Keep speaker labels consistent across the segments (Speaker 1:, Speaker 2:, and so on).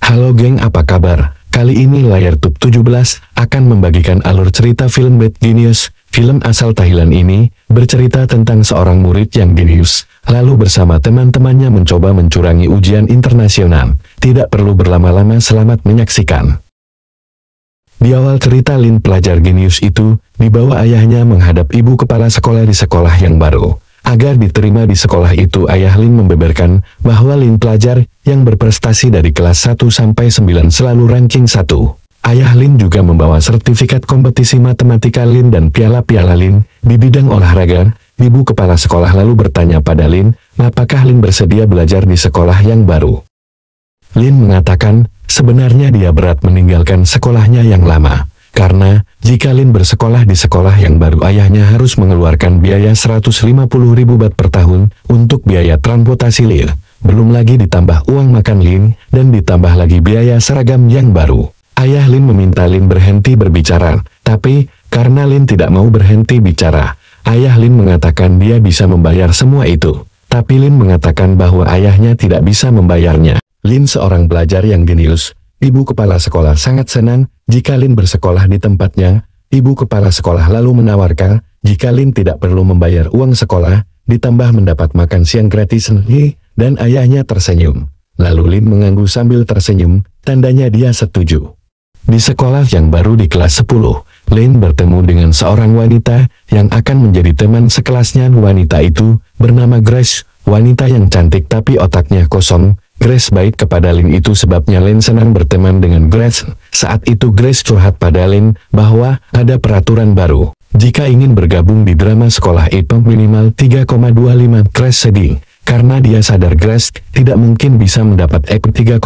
Speaker 1: Halo geng, apa kabar? Kali ini Layar Tube 17 akan membagikan alur cerita film Bad Genius. Film asal Thailand ini bercerita tentang seorang murid yang genius, lalu bersama teman-temannya mencoba mencurangi ujian internasional. Tidak perlu berlama-lama, selamat menyaksikan. Di awal cerita, Lin, pelajar genius itu, dibawa ayahnya menghadap ibu kepala sekolah di sekolah yang baru. Agar diterima di sekolah itu, ayah Lin membeberkan bahwa Lin pelajar yang berprestasi dari kelas 1 sampai 9 selalu ranking 1. Ayah Lin juga membawa sertifikat kompetisi matematika Lin dan piala-piala Lin di bidang olahraga. Ibu kepala sekolah lalu bertanya pada Lin, apakah Lin bersedia belajar di sekolah yang baru. Lin mengatakan, sebenarnya dia berat meninggalkan sekolahnya yang lama. Karena, jika Lin bersekolah di sekolah yang baru, ayahnya harus mengeluarkan biaya 150.000 baht per tahun untuk biaya transportasi Lin. Belum lagi ditambah uang makan Lin, dan ditambah lagi biaya seragam yang baru. Ayah Lin meminta Lin berhenti berbicara, tapi, karena Lin tidak mau berhenti bicara, ayah Lin mengatakan dia bisa membayar semua itu. Tapi Lin mengatakan bahwa ayahnya tidak bisa membayarnya. Lin seorang pelajar yang genius. Ibu kepala sekolah sangat senang jika Lin bersekolah di tempatnya. Ibu kepala sekolah lalu menawarkan jika Lin tidak perlu membayar uang sekolah, ditambah mendapat makan siang gratis. Dan ayahnya tersenyum. Lalu Lin mengangguk sambil tersenyum, tandanya dia setuju. Di sekolah yang baru di kelas 10, Lin bertemu dengan seorang wanita yang akan menjadi teman sekelasnya. Wanita itu bernama Grace, wanita yang cantik tapi otaknya kosong. Grace baik kepada Lin, itu sebabnya Lin senang berteman dengan Grace. Saat itu Grace curhat pada Lin bahwa ada peraturan baru. Jika ingin bergabung di drama sekolah itu minimal 3,25. Grace sedih, karena dia sadar Grace tidak mungkin bisa mendapat EP 3,25.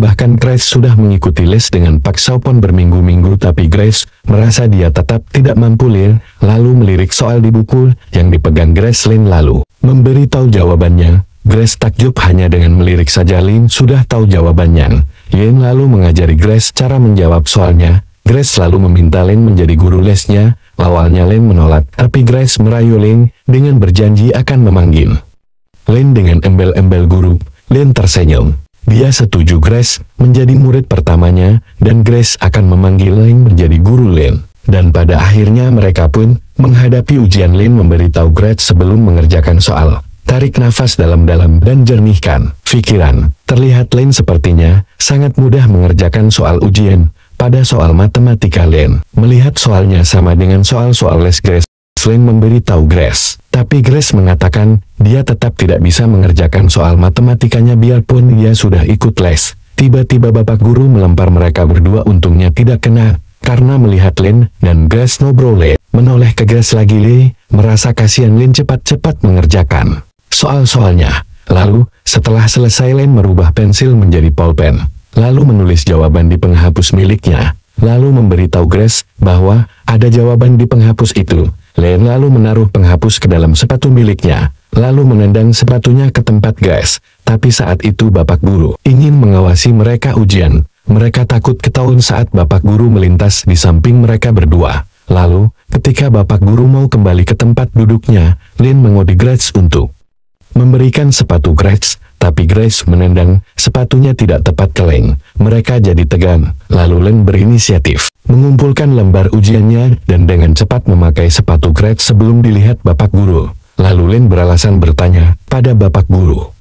Speaker 1: Bahkan Grace sudah mengikuti les dengan Pak Saupon berminggu-minggu, tapi Grace merasa dia tetap tidak mampu. Lin lalu melirik soal di buku yang dipegang Grace. Lin lalu memberitahu jawabannya. Grace takjub, hanya dengan melirik saja Lin sudah tahu jawabannya. Lin lalu mengajari Grace cara menjawab soalnya. Grace lalu meminta Lin menjadi guru lesnya. Awalnya Lin menolak, tapi Grace merayu Lin dengan berjanji akan memanggil Lin dengan embel-embel guru. Lin tersenyum. Dia setuju Grace menjadi murid pertamanya, dan Grace akan memanggil Lin menjadi guru Lin. Dan pada akhirnya mereka pun menghadapi ujian. Lin memberitahu Grace sebelum mengerjakan soal. Tarik nafas dalam-dalam dan jernihkan pikiran. Terlihat Lin sepertinya sangat mudah mengerjakan soal ujian. Pada soal matematika, Lin melihat soalnya sama dengan soal-soal les Grace. Lin memberitahu Grace, tapi Grace mengatakan dia tetap tidak bisa mengerjakan soal matematikanya biarpun dia sudah ikut les. Tiba-tiba bapak guru melempar mereka berdua, untungnya tidak kena. Karena melihat Lin dan Grace ngobrol, Lin menoleh ke Grace lagi. Lin merasa kasihan Lin cepat-cepat mengerjakan soal-soalnya. Lalu, setelah selesai, Lin merubah pensil menjadi pulpen, lalu menulis jawaban di penghapus miliknya, lalu memberitahu Grace bahwa ada jawaban di penghapus itu. Lin lalu menaruh penghapus ke dalam sepatu miliknya, lalu menendang sepatunya ke tempat Grace. Tapi saat itu bapak guru ingin mengawasi mereka ujian. Mereka takut ketahuan saat bapak guru melintas di samping mereka berdua. Lalu, ketika bapak guru mau kembali ke tempat duduknya, Lin mengodik Grace untuk memberikan sepatu Grace, tapi Grace menendang sepatunya tidak tepat ke Lin. Mereka jadi tegang. Lalu Lin berinisiatif mengumpulkan lembar ujiannya dan dengan cepat memakai sepatu Grace sebelum dilihat bapak guru. Lalu Lin beralasan bertanya pada bapak guru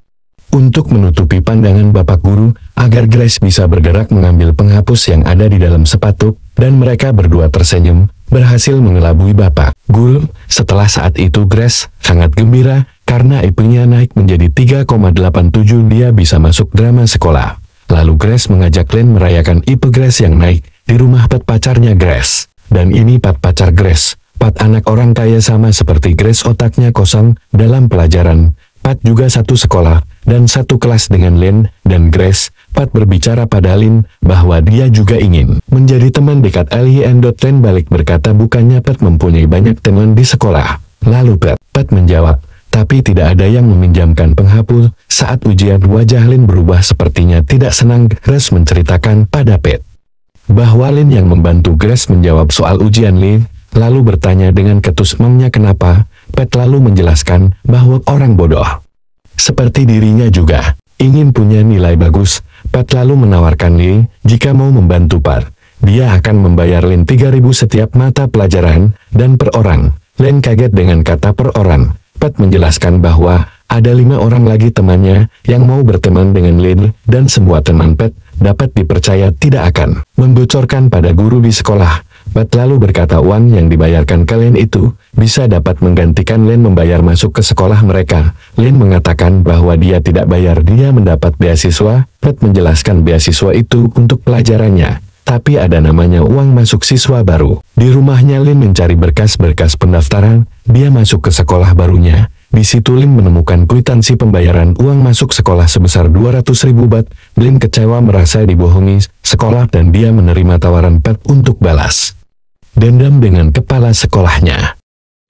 Speaker 1: untuk menutupi pandangan bapak guru agar Grace bisa bergerak mengambil penghapus yang ada di dalam sepatu, dan mereka berdua tersenyum, berhasil mengelabui bapak guru. Setelah saat itu Grace sangat gembira karena IP-nya naik menjadi 3,87. Dia bisa masuk drama sekolah. Lalu Grace mengajak Lin merayakan IP Grace yang naik di rumah Pat, pacarnya Grace. Dan ini Pat, pacar Grace. Pat anak orang kaya sama seperti Grace, otaknya kosong dalam pelajaran. Pat juga satu sekolah dan satu kelas dengan Lin dan Grace. Pat berbicara pada Lin bahwa dia juga ingin menjadi teman dekat Lin. Lin balik berkata bukannya Pat mempunyai banyak teman di sekolah. Lalu Pat menjawab, tapi tidak ada yang meminjamkan penghapus. Saat ujian, wajah Lin berubah, sepertinya tidak senang. Grace menceritakan pada Pat bahwa Lin yang membantu Grace menjawab soal ujian Lin. lalu bertanya dengan ketus memnya kenapa. Pat lalu menjelaskan bahwa orang bodoh seperti dirinya juga ingin punya nilai bagus. Pat lalu menawarkan Lin jika mau membantu Pat, dia akan membayar Lin 3.000 setiap mata pelajaran, dan per orang. Lin kaget dengan kata per orang. Pat menjelaskan bahwa ada 5 orang lagi temannya yang mau berteman dengan Lin, dan semua teman Pat dapat dipercaya tidak akan membocorkan pada guru di sekolah. Pat lalu berkata uang yang dibayarkan ke Lin itu bisa dapat menggantikan Lin membayar masuk ke sekolah mereka. Lin mengatakan bahwa dia tidak bayar, dia mendapat beasiswa. Pat menjelaskan beasiswa itu untuk pelajarannya, tapi ada namanya uang masuk siswa baru. Di rumahnya Lin mencari berkas-berkas pendaftaran, dia masuk ke sekolah barunya. Di situ Lin menemukan kwitansi pembayaran uang masuk sekolah sebesar 200.000 baht. Lin kecewa merasa dibohongi sekolah dan dia menerima tawaran Pat untuk balas dendam dengan kepala sekolahnya.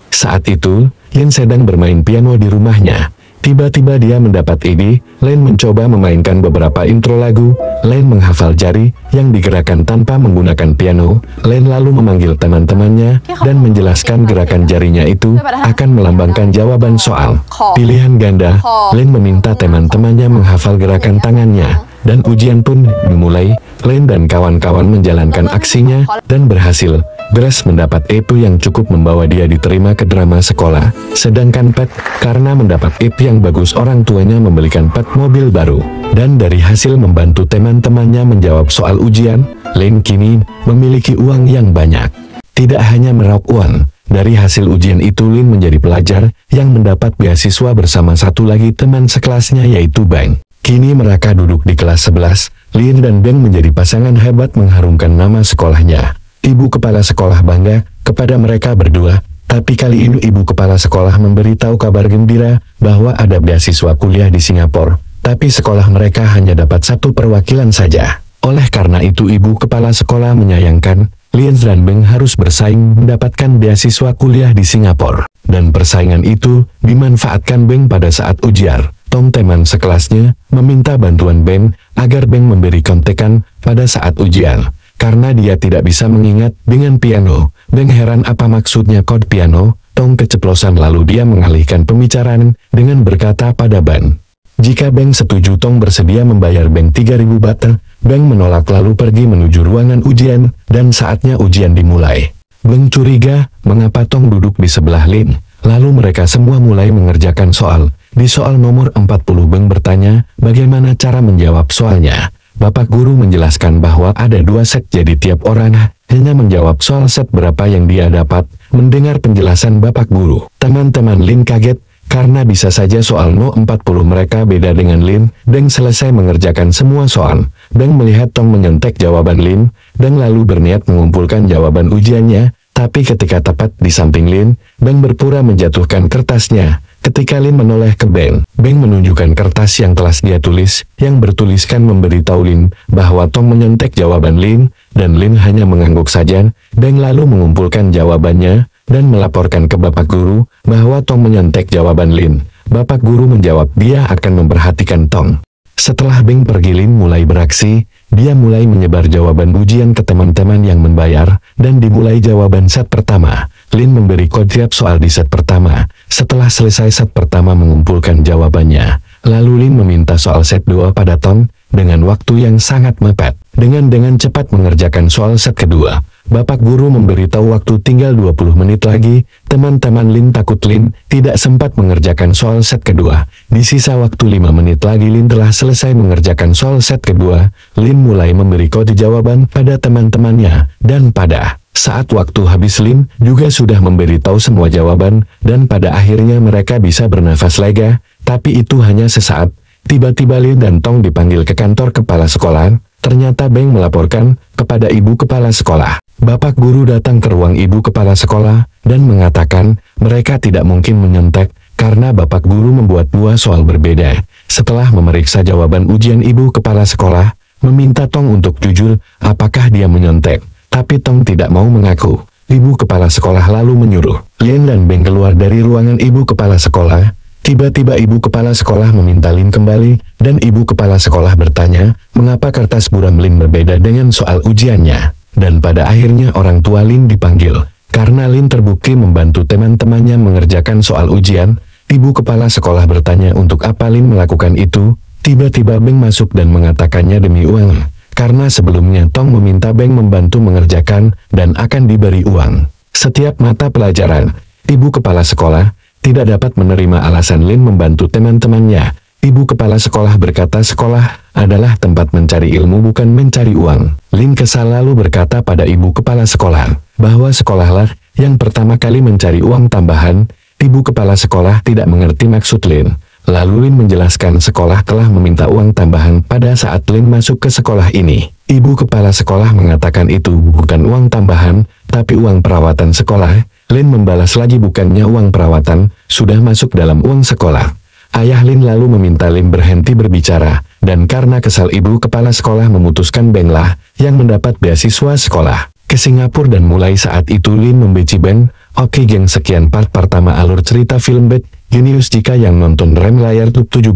Speaker 1: Saat itu, Lin sedang bermain piano di rumahnya. Tiba-tiba dia mendapat ide. Lin mencoba memainkan beberapa intro lagu. Lin menghafal jari yang digerakkan tanpa menggunakan piano. Lin lalu memanggil teman-temannya dan menjelaskan gerakan jarinya itu akan melambangkan jawaban soal pilihan ganda. Lin meminta teman-temannya menghafal gerakan tangannya, dan ujian pun dimulai. Lin dan kawan-kawan menjalankan aksinya dan berhasil. Grace mendapat EP yang cukup membawa dia diterima ke drama sekolah, sedangkan Pat, karena mendapat EP yang bagus, orang tuanya membelikan Pat mobil baru. Dan dari hasil membantu teman-temannya menjawab soal ujian, Lin kini memiliki uang yang banyak. Tidak hanya meraup uang, dari hasil ujian itu Lin menjadi pelajar yang mendapat beasiswa bersama satu lagi teman sekelasnya yaitu Bang. Kini mereka duduk di kelas 11, Lin dan Bang menjadi pasangan hebat mengharumkan nama sekolahnya. Ibu kepala sekolah bangga kepada mereka berdua, tapi kali ini ibu kepala sekolah memberitahu kabar gembira bahwa ada beasiswa kuliah di Singapura, tapi sekolah mereka hanya dapat 1 perwakilan saja. Oleh karena itu ibu kepala sekolah menyayangkan, Lin dan Beng harus bersaing mendapatkan beasiswa kuliah di Singapura. Dan persaingan itu dimanfaatkan Beng pada saat ujian. Tom teman sekelasnya meminta bantuan Beng agar Beng memberi kontekan pada saat ujian. Karena dia tidak bisa mengingat dengan piano. Beng heran apa maksudnya kode piano. Tom keceplosan lalu dia mengalihkan pembicaraan dengan berkata pada Beng. Jika Beng setuju, Tom bersedia membayar Beng 3.000 baht. Beng menolak lalu pergi menuju ruangan ujian, dan saatnya ujian dimulai. Beng curiga mengapa Tom duduk di sebelah Lin. Lalu mereka semua mulai mengerjakan soal. Di soal nomor 40 Beng bertanya bagaimana cara menjawab soalnya. Bapak guru menjelaskan bahwa ada 2 set, jadi tiap orang hanya menjawab soal set berapa yang dia dapat. Mendengar penjelasan Bapak guru, teman-teman Lin kaget, karena bisa saja soal no 40 mereka beda dengan Lin. Beng selesai mengerjakan semua soal. Beng melihat Tong menyontek jawaban Lin, Beng lalu berniat mengumpulkan jawaban ujiannya, tapi ketika tepat di samping Lin, Beng berpura menjatuhkan kertasnya. Ketika Lin menoleh ke Beng, Beng menunjukkan kertas yang telah dia tulis, yang bertuliskan memberitahu Lin bahwa Tong menyontek jawaban Lin, dan Lin hanya mengangguk saja. Beng lalu mengumpulkan jawabannya, dan melaporkan ke Bapak Guru bahwa Tong menyontek jawaban Lin. Bapak Guru menjawab dia akan memperhatikan Tong. Setelah Beng pergi, Lin mulai beraksi. Dia mulai menyebar jawaban ujian ke teman-teman yang membayar, dan dimulai jawaban set pertama. Lin memberi kode tiap soal di set pertama. Setelah selesai set pertama mengumpulkan jawabannya, lalu Lin meminta soal set 2 pada Tom, dengan waktu yang sangat mepet. Dengan cepat mengerjakan soal set kedua. Bapak guru memberitahu waktu tinggal 20 menit lagi. Teman-teman Lin takut Lin tidak sempat mengerjakan soal set kedua. Di sisa waktu 5 menit lagi Lin telah selesai mengerjakan soal set kedua. Lin mulai memberi kode jawaban pada teman-temannya, dan pada saat waktu habis Lin juga sudah memberitahu semua jawaban, dan pada akhirnya mereka bisa bernafas lega, tapi itu hanya sesaat. Tiba-tiba Lin dan Tong dipanggil ke kantor kepala sekolah. Ternyata Beng melaporkan kepada ibu kepala sekolah. Bapak guru datang ke ruang ibu kepala sekolah dan mengatakan mereka tidak mungkin menyontek karena bapak guru membuat 2 soal berbeda. Setelah memeriksa jawaban ujian, ibu kepala sekolah meminta Tong untuk jujur apakah dia menyontek. Tapi Tong tidak mau mengaku. Ibu kepala sekolah lalu menyuruh Lin dan Beng keluar dari ruangan ibu kepala sekolah. Tiba-tiba ibu kepala sekolah meminta Lin kembali, dan ibu kepala sekolah bertanya, mengapa kertas buram Lin berbeda dengan soal ujiannya. Dan pada akhirnya orang tua Lin dipanggil. Karena Lin terbukti membantu teman-temannya mengerjakan soal ujian, ibu kepala sekolah bertanya untuk apa Lin melakukan itu. Tiba-tiba Beng masuk dan mengatakannya demi uang. Karena sebelumnya Tong meminta Beng membantu mengerjakan dan akan diberi uang setiap mata pelajaran. Ibu kepala sekolah tidak dapat menerima alasan Lin membantu teman-temannya. Ibu kepala sekolah berkata sekolah adalah tempat mencari ilmu bukan mencari uang. Lin kesal lalu berkata pada ibu kepala sekolah bahwa sekolahlah yang pertama kali mencari uang tambahan. Ibu kepala sekolah tidak mengerti maksud Lin. Lalu Lin menjelaskan sekolah telah meminta uang tambahan pada saat Lin masuk ke sekolah ini. Ibu kepala sekolah mengatakan itu bukan uang tambahan, tapi uang perawatan sekolah. Lin membalas lagi bukannya uang perawatan, sudah masuk dalam uang sekolah. Ayah Lin lalu meminta Lin berhenti berbicara, dan karena kesal ibu kepala sekolah memutuskan Beng lah yang mendapat beasiswa sekolah ke Singapura, dan mulai saat itu Lin membenci Beng. Oke geng, sekian part pertama alur cerita film Bad Genius. Jika yang nonton rem layar tub 17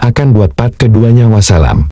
Speaker 1: akan buat part keduanya. Wassalam.